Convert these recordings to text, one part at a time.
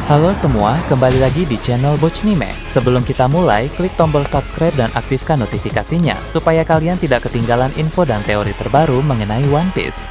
Halo semua, kembali lagi di channel Bochnime. Sebelum kita mulai, klik tombol subscribe dan aktifkan notifikasinya supaya kalian tidak ketinggalan info dan teori terbaru mengenai One Piece.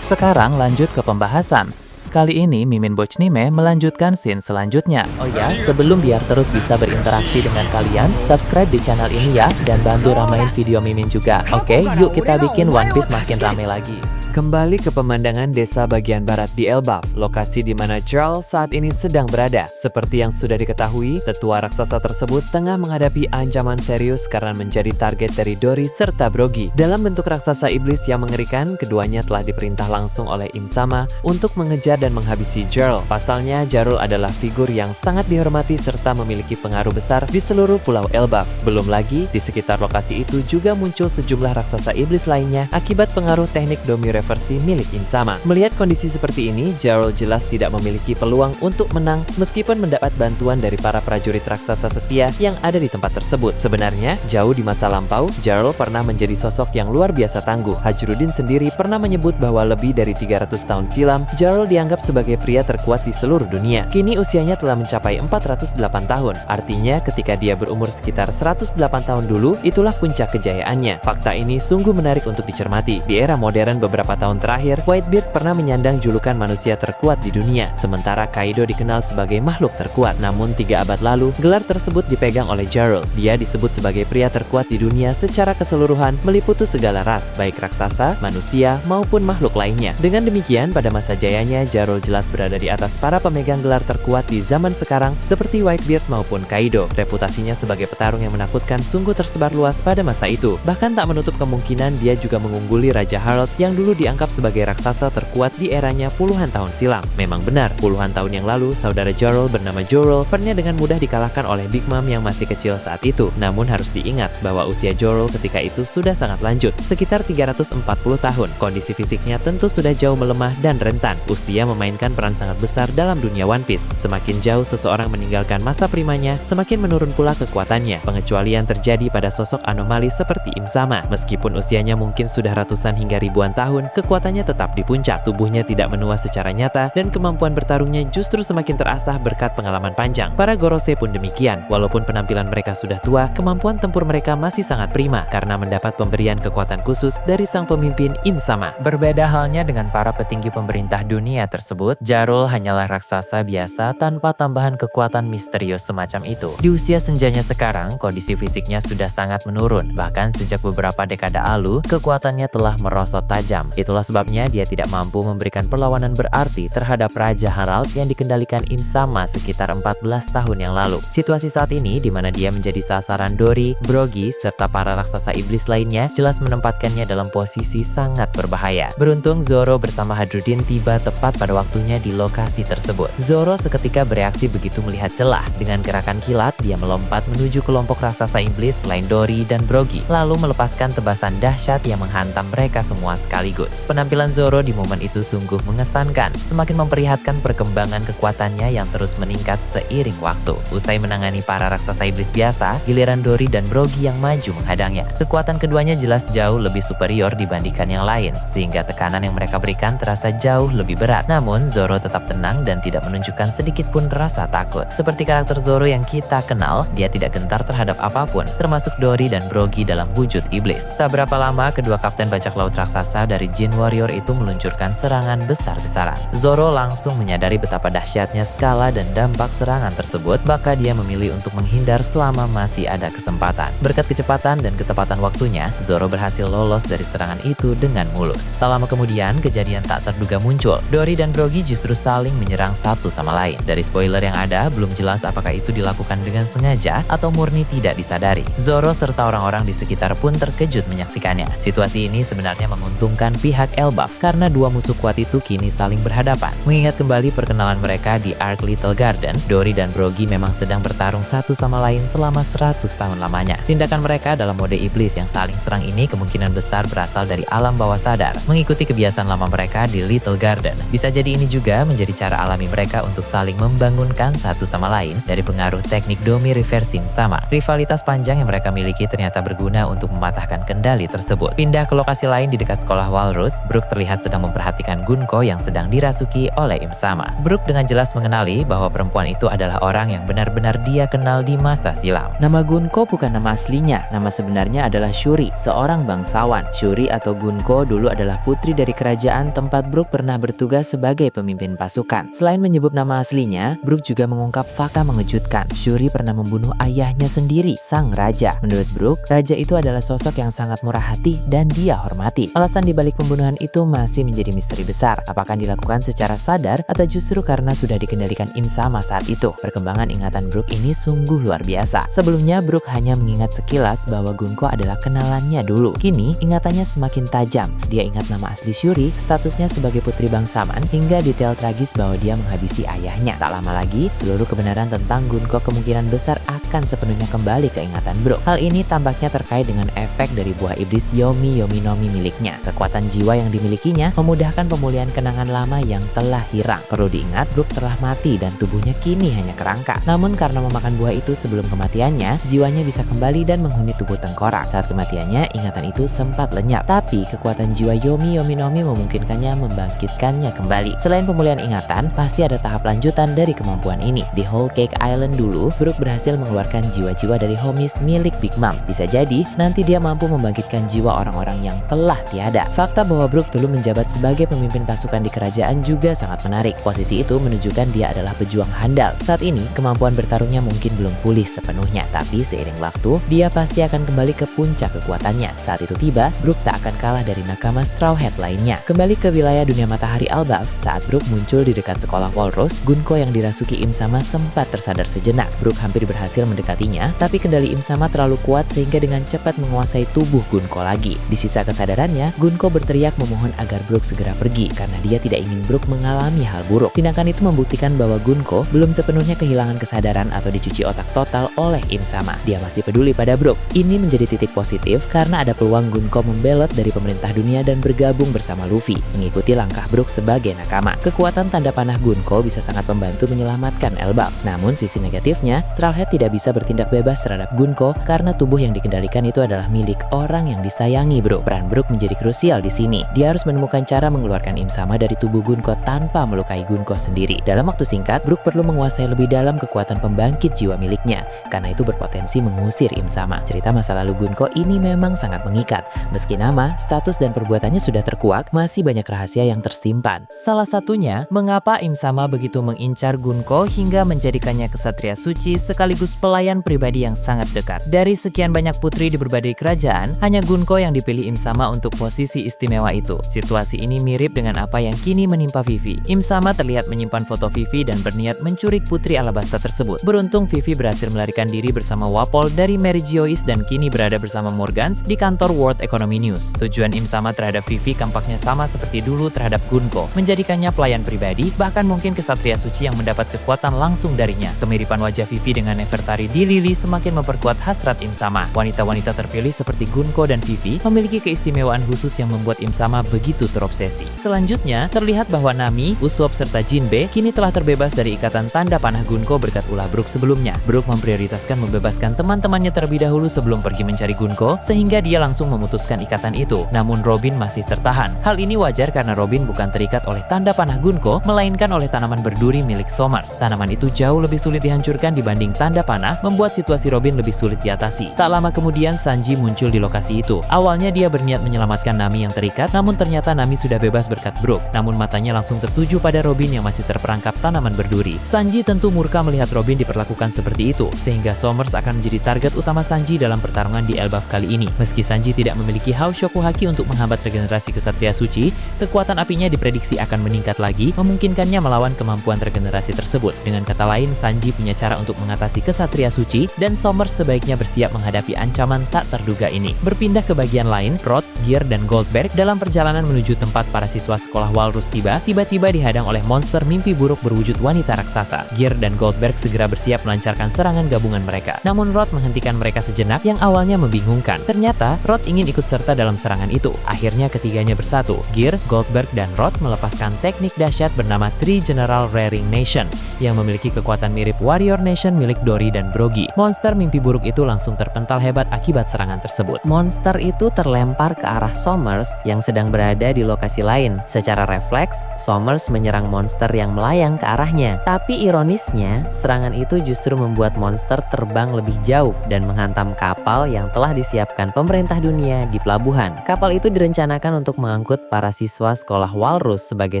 Sekarang lanjut ke pembahasan. Kali ini Mimin Bochnime melanjutkan scene selanjutnya. Oh ya, sebelum biar terus bisa berinteraksi dengan kalian, subscribe di channel ini ya, dan bantu ramein video Mimin juga. Oke, yuk kita bikin One Piece makin rame lagi. Kembali ke pemandangan desa bagian barat di Elbaf, lokasi di mana Charles saat ini sedang berada. Seperti yang sudah diketahui, tetua raksasa tersebut tengah menghadapi ancaman serius karena menjadi target dari Dory serta Brogy. Dalam bentuk raksasa iblis yang mengerikan, keduanya telah diperintah langsung oleh Im Sama untuk mengejar dan menghabisi Jarl. Pasalnya, Jarl adalah figur yang sangat dihormati serta memiliki pengaruh besar di seluruh pulau Elbaf. Belum lagi, di sekitar lokasi itu juga muncul sejumlah raksasa iblis lainnya akibat pengaruh teknik Domi versi milik Im Sama. Melihat kondisi seperti ini, Jarl jelas tidak memiliki peluang untuk menang meskipun mendapat bantuan dari para prajurit raksasa setia yang ada di tempat tersebut. Sebenarnya, jauh di masa lampau, Jarl pernah menjadi sosok yang luar biasa tangguh. Hajrudin sendiri pernah menyebut bahwa lebih dari 300 tahun silam, Jarl dianggap sebagai pria terkuat di seluruh dunia. Kini usianya telah mencapai 408 tahun. Artinya, ketika dia berumur sekitar 108 tahun dulu, itulah puncak kejayaannya. Fakta ini sungguh menarik untuk dicermati. Di era modern beberapa tahun terakhir, Whitebeard pernah menyandang julukan manusia terkuat di dunia, sementara Kaido dikenal sebagai makhluk terkuat. Namun 3 abad lalu, gelar tersebut dipegang oleh Jarl. Dia disebut sebagai pria terkuat di dunia secara keseluruhan, meliputi segala ras, baik raksasa, manusia, maupun makhluk lainnya. Dengan demikian, pada masa jayanya, Jarl jelas berada di atas para pemegang gelar terkuat di zaman sekarang, seperti Whitebeard maupun Kaido. Reputasinya sebagai petarung yang menakutkan sungguh tersebar luas pada masa itu. Bahkan tak menutup kemungkinan dia juga mengungguli Raja Harold yang dulu dianggap sebagai raksasa terkuat di eranya puluhan tahun silam. Memang benar, puluhan tahun yang lalu, saudara Jarl bernama Jorel pernah dengan mudah dikalahkan oleh Big Mom yang masih kecil saat itu. Namun harus diingat bahwa usia Jorel ketika itu sudah sangat lanjut, sekitar 340 tahun. Kondisi fisiknya tentu sudah jauh melemah dan rentan. Usia memainkan peran sangat besar dalam dunia One Piece. Semakin jauh seseorang meninggalkan masa primanya, semakin menurun pula kekuatannya. Pengecualian terjadi pada sosok anomali seperti Im Sama. Meskipun usianya mungkin sudah ratusan hingga ribuan tahun, kekuatannya tetap di puncak. Tubuhnya tidak menua secara nyata dan kemampuan bertarungnya justru semakin terasah berkat pengalaman panjang. Para Gorosei pun demikian. Walaupun penampilan mereka sudah tua, kemampuan tempur mereka masih sangat prima karena mendapat pemberian kekuatan khusus dari sang pemimpin Im Sama. Berbeda halnya dengan para petinggi pemerintah dunia tersebut, Jarl hanyalah raksasa biasa tanpa tambahan kekuatan misterius semacam itu. Di usia senjanya sekarang, kondisi fisiknya sudah sangat menurun. Bahkan sejak beberapa dekade lalu, kekuatannya telah merosot tajam. Itulah sebabnya dia tidak mampu memberikan perlawanan berarti terhadap Raja Harald yang dikendalikan Im Sama sekitar 14 tahun yang lalu. Situasi saat ini di mana dia menjadi sasaran Dory, Brogy, serta para raksasa iblis lainnya jelas menempatkannya dalam posisi sangat berbahaya. Beruntung Zoro bersama Hajrudin tiba tepat pada waktunya di lokasi tersebut. Zoro seketika bereaksi begitu melihat celah. Dengan gerakan kilat, dia melompat menuju kelompok raksasa iblis selain Dory dan Brogy, lalu melepaskan tebasan dahsyat yang menghantam mereka semua sekaligus. Penampilan Zoro di momen itu sungguh mengesankan, semakin memperlihatkan perkembangan kekuatannya yang terus meningkat seiring waktu. Usai menangani para raksasa iblis biasa, giliran Dory dan Brogy yang maju menghadangnya. Kekuatan keduanya jelas jauh lebih superior dibandingkan yang lain, sehingga tekanan yang mereka berikan terasa jauh lebih berat. Namun, Zoro tetap tenang dan tidak menunjukkan sedikit pun rasa takut. Seperti karakter Zoro yang kita kenal, dia tidak gentar terhadap apapun, termasuk Dory dan Brogy dalam wujud iblis. Tak berapa lama, kedua kapten bajak laut raksasa dari Jin Warrior itu meluncurkan serangan besar-besaran. Zoro langsung menyadari betapa dahsyatnya skala dan dampak serangan tersebut, maka dia memilih untuk menghindar selama masih ada kesempatan. Berkat kecepatan dan ketepatan waktunya, Zoro berhasil lolos dari serangan itu dengan mulus. Tak lama kemudian, kejadian tak terduga muncul. Dory dan Brogy justru saling menyerang satu sama lain. Dari spoiler yang ada, belum jelas apakah itu dilakukan dengan sengaja atau murni tidak disadari. Zoro serta orang-orang di sekitar pun terkejut menyaksikannya. Situasi ini sebenarnya menguntungkan pihak Elbaf karena dua musuh kuat itu kini saling berhadapan. Mengingat kembali perkenalan mereka di Ark Little Garden, Dory dan Brogy memang sedang bertarung satu sama lain selama 100 tahun lamanya. Tindakan mereka dalam mode iblis yang saling serang ini kemungkinan besar berasal dari alam bawah sadar, mengikuti kebiasaan lama mereka di Little Garden. Bisa jadi ini juga menjadi cara alami mereka untuk saling membangunkan satu sama lain dari pengaruh teknik Domi Reversing sama. Rivalitas panjang yang mereka miliki ternyata berguna untuk mematahkan kendali tersebut. Pindah ke lokasi lain di dekat sekolah Walrus, Terus, Brook terlihat sedang memperhatikan Gunko yang sedang dirasuki oleh Im Sama. Brook dengan jelas mengenali bahwa perempuan itu adalah orang yang benar-benar dia kenal di masa silam. Nama Gunko bukan nama aslinya, nama sebenarnya adalah Shuri, seorang bangsawan. Shuri atau Gunko dulu adalah putri dari kerajaan tempat Brook pernah bertugas sebagai pemimpin pasukan. Selain menyebut nama aslinya, Brook juga mengungkap fakta mengejutkan. Shuri pernah membunuh ayahnya sendiri, sang raja. Menurut Brook, raja itu adalah sosok yang sangat murah hati dan dia hormati. Alasan dibalik pembunuhan itu masih menjadi misteri besar. Apakah dilakukan secara sadar atau justru karena sudah dikendalikan Im Sama saat itu? Perkembangan ingatan Brook ini sungguh luar biasa. Sebelumnya Brook hanya mengingat sekilas bahwa Gunko adalah kenalannya dulu. Kini ingatannya semakin tajam. Dia ingat nama asli Shuri, statusnya sebagai putri bangsawan, hingga detail tragis bahwa dia menghabisi ayahnya. Tak lama lagi, seluruh kebenaran tentang Gunko kemungkinan besar akan sepenuhnya kembali ke ingatan Brook. Hal ini tampaknya terkait dengan efek dari buah iblis Yomi Yomi miliknya. Kekuatan jiwa yang dimilikinya memudahkan pemulihan kenangan lama yang telah hilang. Perlu diingat, Brook telah mati dan tubuhnya kini hanya kerangka. Namun karena memakan buah itu sebelum kematiannya, jiwanya bisa kembali dan menghuni tubuh tengkorak. Saat kematiannya, ingatan itu sempat lenyap. Tapi kekuatan jiwa Yomi Yomi memungkinkannya membangkitkannya kembali. Selain pemulihan ingatan, pasti ada tahap lanjutan dari kemampuan ini. Di Whole Cake Island dulu, Brook berhasil mengeluarkan jiwa-jiwa dari homies milik Big Mom. Bisa jadi nanti dia mampu membangkitkan jiwa orang-orang yang telah tiada. Fakta bahwa Brook dulu menjabat sebagai pemimpin pasukan di kerajaan juga sangat menarik. Posisi itu menunjukkan dia adalah pejuang handal. Saat ini, kemampuan bertarungnya mungkin belum pulih sepenuhnya, tapi seiring waktu, dia pasti akan kembali ke puncak kekuatannya. Saat itu tiba, Brook tak akan kalah dari nakama Straw Hat lainnya. Kembali ke wilayah dunia matahari Elbaf, saat Brook muncul di dekat sekolah Walrus, Gunko yang dirasuki Im Sama sempat tersadar sejenak. Brook hampir berhasil mendekatinya, tapi kendali Im Sama terlalu kuat sehingga dengan cepat menguasai tubuh Gunko lagi. Di sisa kesadarannya, Gunko berteriak memohon agar Brook segera pergi karena dia tidak ingin Brook mengalami hal buruk. Tindakan itu membuktikan bahwa Gunko belum sepenuhnya kehilangan kesadaran atau dicuci otak total oleh Im Sama. Dia masih peduli pada Brook. Ini menjadi titik positif karena ada peluang Gunko membelot dari pemerintah dunia dan bergabung bersama Luffy, mengikuti langkah Brook sebagai nakama. Kekuatan tanda panah Gunko bisa sangat membantu menyelamatkan Elbaf. Namun sisi negatifnya, Straw Hat tidak bisa bertindak bebas terhadap Gunko karena tubuh yang dikendalikan itu adalah milik orang yang disayangi Brook. Peran Brook menjadi krusial di sini. Dia harus menemukan cara mengeluarkan Im Sama dari tubuh Gunko tanpa melukai Gunko sendiri. Dalam waktu singkat, Brook perlu menguasai lebih dalam kekuatan pembangkit jiwa miliknya, karena itu berpotensi mengusir Im Sama. Cerita masa lalu Gunko ini memang sangat mengikat. Meski nama, status, dan perbuatannya sudah terkuak, masih banyak rahasia yang tersimpan. Salah satunya, mengapa Im Sama begitu mengincar Gunko hingga menjadikannya kesatria suci sekaligus pelayan pribadi yang sangat dekat. Dari sekian banyak putri di berbagai kerajaan, hanya Gunko yang dipilih Im Sama untuk posisi istimewa itu. Situasi ini mirip dengan apa yang kini menimpa Vivi. Im Sama terlihat menyimpan foto Vivi dan berniat menculik putri Alabasta tersebut. Beruntung Vivi berhasil melarikan diri bersama Wapol dari Mary Geoise dan kini berada bersama Morgans di kantor World Economy News. Tujuan Im Sama terhadap Vivi tampaknya sama seperti dulu terhadap Gunko, menjadikannya pelayan pribadi, bahkan mungkin kesatria suci yang mendapat kekuatan langsung darinya. Kemiripan wajah Vivi dengan Nefertari di Lily semakin memperkuat hasrat Im Sama. Wanita-wanita terpilih seperti Gunko dan Vivi memiliki keistimewaan khusus yang membuat Im Sama begitu terobsesi. Selanjutnya, terlihat bahwa Nami, Usopp, serta Jinbe kini telah terbebas dari ikatan tanda panah Gunko berkat ulah Brook sebelumnya. Brook memprioritaskan membebaskan teman-temannya terlebih dahulu sebelum pergi mencari Gunko, sehingga dia langsung memutuskan ikatan itu. Namun Robin masih tertahan. Hal ini wajar karena Robin bukan terikat oleh tanda panah Gunko, melainkan oleh tanaman berduri milik Somers. Tanaman itu jauh lebih sulit dihancurkan dibanding tanda panah, membuat situasi Robin lebih sulit diatasi. Tak lama kemudian Sanji muncul di lokasi itu. Awalnya dia berniat menyelamatkan Nami yang terikat, namun ternyata Nami sudah bebas berkat Brook. Namun matanya langsung tertuju pada Robin yang masih terperangkap tanaman berduri. Sanji tentu murka melihat Robin diperlakukan seperti itu, sehingga Somers akan menjadi target utama Sanji dalam pertarungan di Elbaf kali ini. Meski Sanji tidak memiliki Hao Shokuhaki untuk menghambat regenerasi kesatria suci, kekuatan apinya diprediksi akan meningkat lagi, memungkinkannya melawan kemampuan regenerasi tersebut. Dengan kata lain, Sanji punya cara untuk mengatasi kesatria suci, dan Somers sebaiknya bersiap menghadapi ancaman tak terduga ini. Berpindah ke bagian lain, Rod, Gear, dan Goldberg dalam perjalanan menuju tempat para siswa sekolah Walrus tiba-tiba dihadang oleh monster mimpi buruk berwujud wanita raksasa. Gear dan Goldberg segera bersiap melancarkan serangan gabungan mereka. Namun Rod menghentikan mereka sejenak yang awalnya membingungkan. Ternyata Rod ingin ikut serta dalam serangan itu. Akhirnya ketiganya bersatu. Gear, Goldberg, dan Rod melepaskan teknik dahsyat bernama Three General Raring Nation yang memiliki kekuatan mirip Warrior Nation milik Dory dan grogi. Monster mimpi buruk itu langsung terpental hebat akibat serangan tersebut. Monster itu terlempar ke arah Somers yang sedang berada di lokasi lain. Secara refleks, Somers menyerang monster yang melayang ke arahnya. Tapi ironisnya, serangan itu justru membuat monster terbang lebih jauh dan menghantam kapal yang telah disiapkan pemerintah dunia di pelabuhan. Kapal itu direncanakan untuk mengangkut para siswa sekolah Walrus sebagai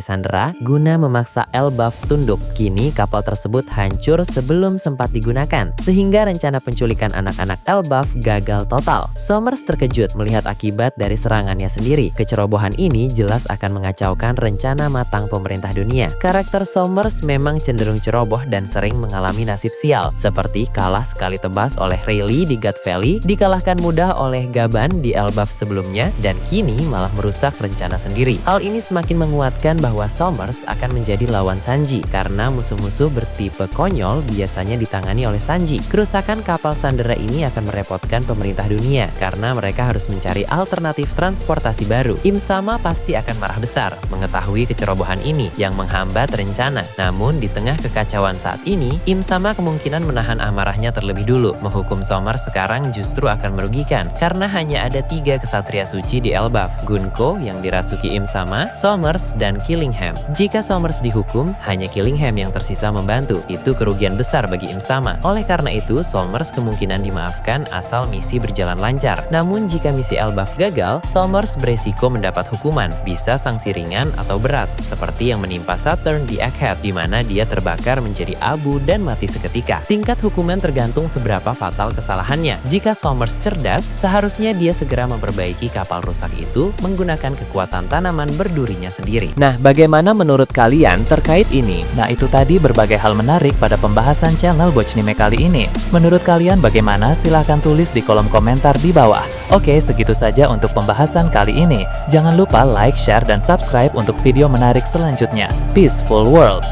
sandera guna memaksa Elbaf tunduk. Kini kapal tersebut hancur sebelum sempat digunakan, sehingga rencana penculikan anak-anak Elbaf gagal total. Somers terkejut melihat akibat dari serangannya sendiri. Kecerobohan ini jelas akan mengacaukan rencana matang pemerintah dunia. Karakter Somers memang cenderung ceroboh dan sering mengalami nasib sial, seperti kalah sekali tebas oleh Rayleigh di God Valley, dikalahkan mudah oleh Gaban di Elbaf sebelumnya, dan kini malah merusak rencana sendiri. Hal ini semakin menguatkan bahwa Somers akan menjadi lawan Sanji, karena musuh-musuh bertipe konyol biasanya ditangani oleh Sanji. Kerusakan kapal sandera ini akan merepotkan pemerintah dunia karena mereka harus mencari alternatif transportasi baru. Im Sama pasti akan marah besar mengetahui kecerobohan ini yang menghambat rencana. Namun di tengah kekacauan saat ini, Im Sama kemungkinan menahan amarahnya terlebih dulu. Menghukum Somers sekarang justru akan merugikan karena hanya ada 3 kesatria suci di Elbaf: Gunko yang dirasuki Im Sama, Somers, dan Killingham. Jika Somers dihukum, hanya Killingham yang tersisa membantu. Itu kerugian besar bagi Im Sama. Oleh karena itu, Somers kemungkinan dimaafkan asal misi berjalan lancar. Namun jika misi Elbaf gagal, Somers beresiko mendapat hukuman, bisa sanksi ringan atau berat, seperti yang menimpa Saturn di Egghead, di mana dia terbakar menjadi abu dan mati seketika. Tingkat hukuman tergantung seberapa fatal kesalahannya. Jika Somers cerdas, seharusnya dia segera memperbaiki kapal rusak itu menggunakan kekuatan tanaman berdurinya sendiri. Nah, bagaimana menurut kalian terkait ini? Nah, itu tadi berbagai hal menarik pada pembahasan channel Bochnime kali ini. Menurut kalian bagaimana? Silahkan tulis di kolom komentar di bawah. Oke, segitu saja untuk pembahasan kali ini. Jangan lupa like, share, dan subscribe untuk video menarik selanjutnya. Peaceful World!